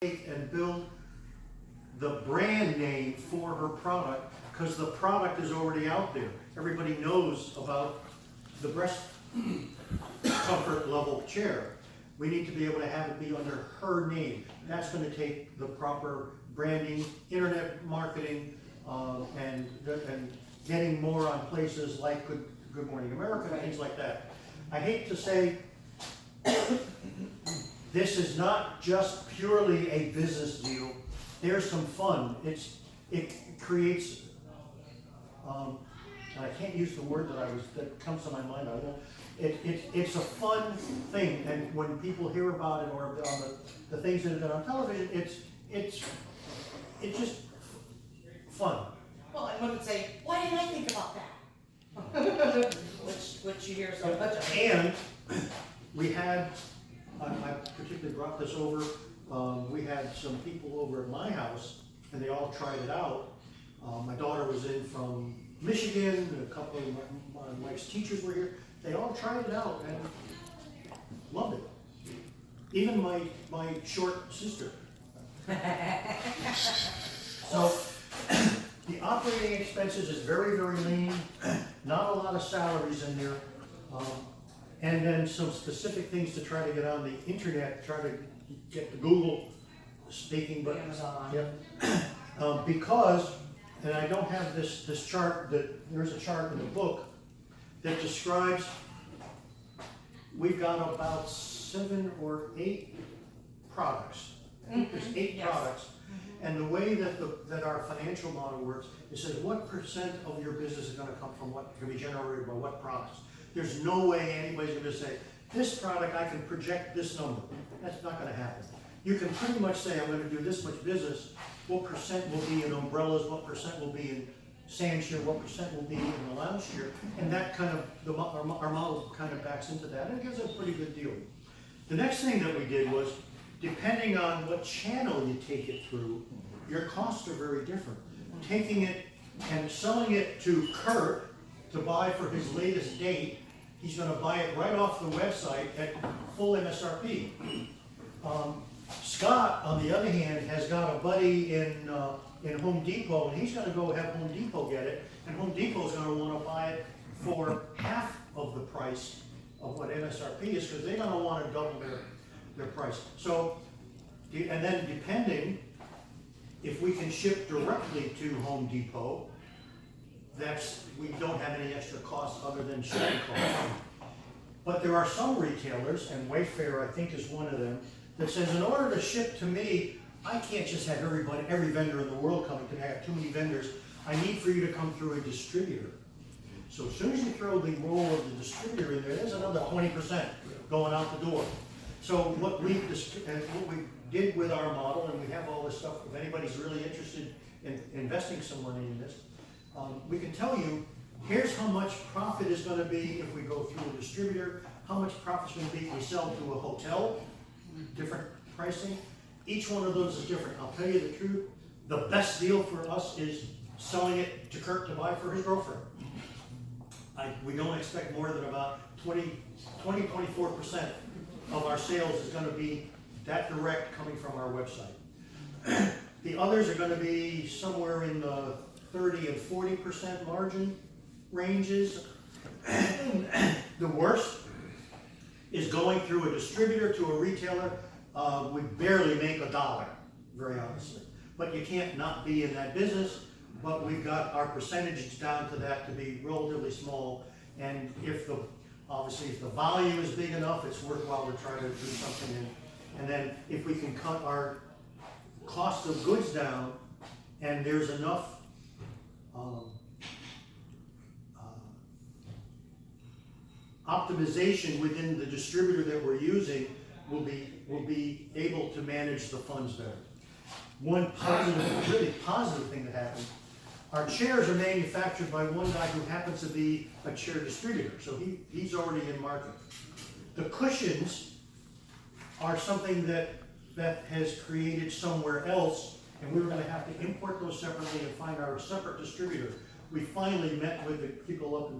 and build the brand name for her product, because the product is already out there. Everybody knows about the breast comfort level chair. We need to be able to have it be under her name. That's going to take the proper branding, internet marketing, and getting more on places like Good Morning America and things like that. I hate to say this is not just purely a business deal. There's some fun. It creates, and I can't use the word that comes to my mind. It's a fun thing, and when people hear about it or on the things that have been on television, it's just fun. Well, I wouldn't say, why didn't I think about that? which you hear so much of. And we had, I particularly brought this over, we had some people over at my house, and they all tried it out. My daughter was in from Michigan, a couple of my wife's teachers were here. They all tried it out and loved it. Even my short sister. So the operating expenses is very, very lean, not a lot of salaries in there. And then some specific things to try to get on the internet, try to get the Google speaking, but Amazon. Yep. Because, and I don't have this chart, there's a chart in the book that describes, we've got about 7 or 8 products. I think there's 8 Yes. products. And the way that our financial model works, it says what percent of your business is going to come from what can be generated by what products. There's no way anybody's going to say, this product I can project this number. That's not going to happen. You can pretty much say, I'm going to do this much business. What percent will be in umbrellas? What percent will be in sand shear? What percent will be in the lounge shear? And that kind of, our model kind of backs into that, and it gives a pretty good deal. The next thing that we did was, depending on what channel you take it through, your costs are very different. Taking it and selling it to Kurt to buy for his latest date, he's going to buy it right off the website at full MSRP. Scott, on the other hand, has got a buddy in Home Depot, and he's going to go have Home Depot get it, and Home Depot is going to want to buy it for half of the price of what MSRP is, because they're going to want to double their price. So, and then depending, if we can ship directly to Home Depot, we don't have any extra costs other than shipping costs. But there are some retailers, and Wayfair I think is one of them, that says in order to ship to me, I can't just have every vendor in the world coming to me. I have too many vendors. I need for you to come through a distributor. So as soon as you throw the role of the distributor in there, there's another 20% going out the door. So what we did with our model, and we have all this stuff, if anybody's really interested in investing some money in this, we can tell you, here's how much profit is going to be if we go through a distributor, how much profit is going to be if we sell to a hotel, different pricing. Each one of those is different. I'll tell you the truth, the best deal for us is selling it to Kurt to buy for his girlfriend. We don't expect more than about 24% of our sales is going to be that direct coming from our website. The others are going to be somewhere in the 30 and 40% margin ranges. The worst is going through a distributor to a retailer. We barely make $1, very honestly. But you can't not be in that business. But we've got our percentages down to that to be relatively small. And obviously if the volume is big enough, it's worthwhile to try to do something. And then if we can cut our cost of goods down, and there's enough optimization within the distributor that we're using, we'll be able to manage the funds better. One positive, really positive thing that happened, our chairs are manufactured by one guy who happens to be a chair distributor, so he's already in market. The cushions are something that has created somewhere else, and we were going to have to import those separately and find our separate distributor. We finally met with the people up in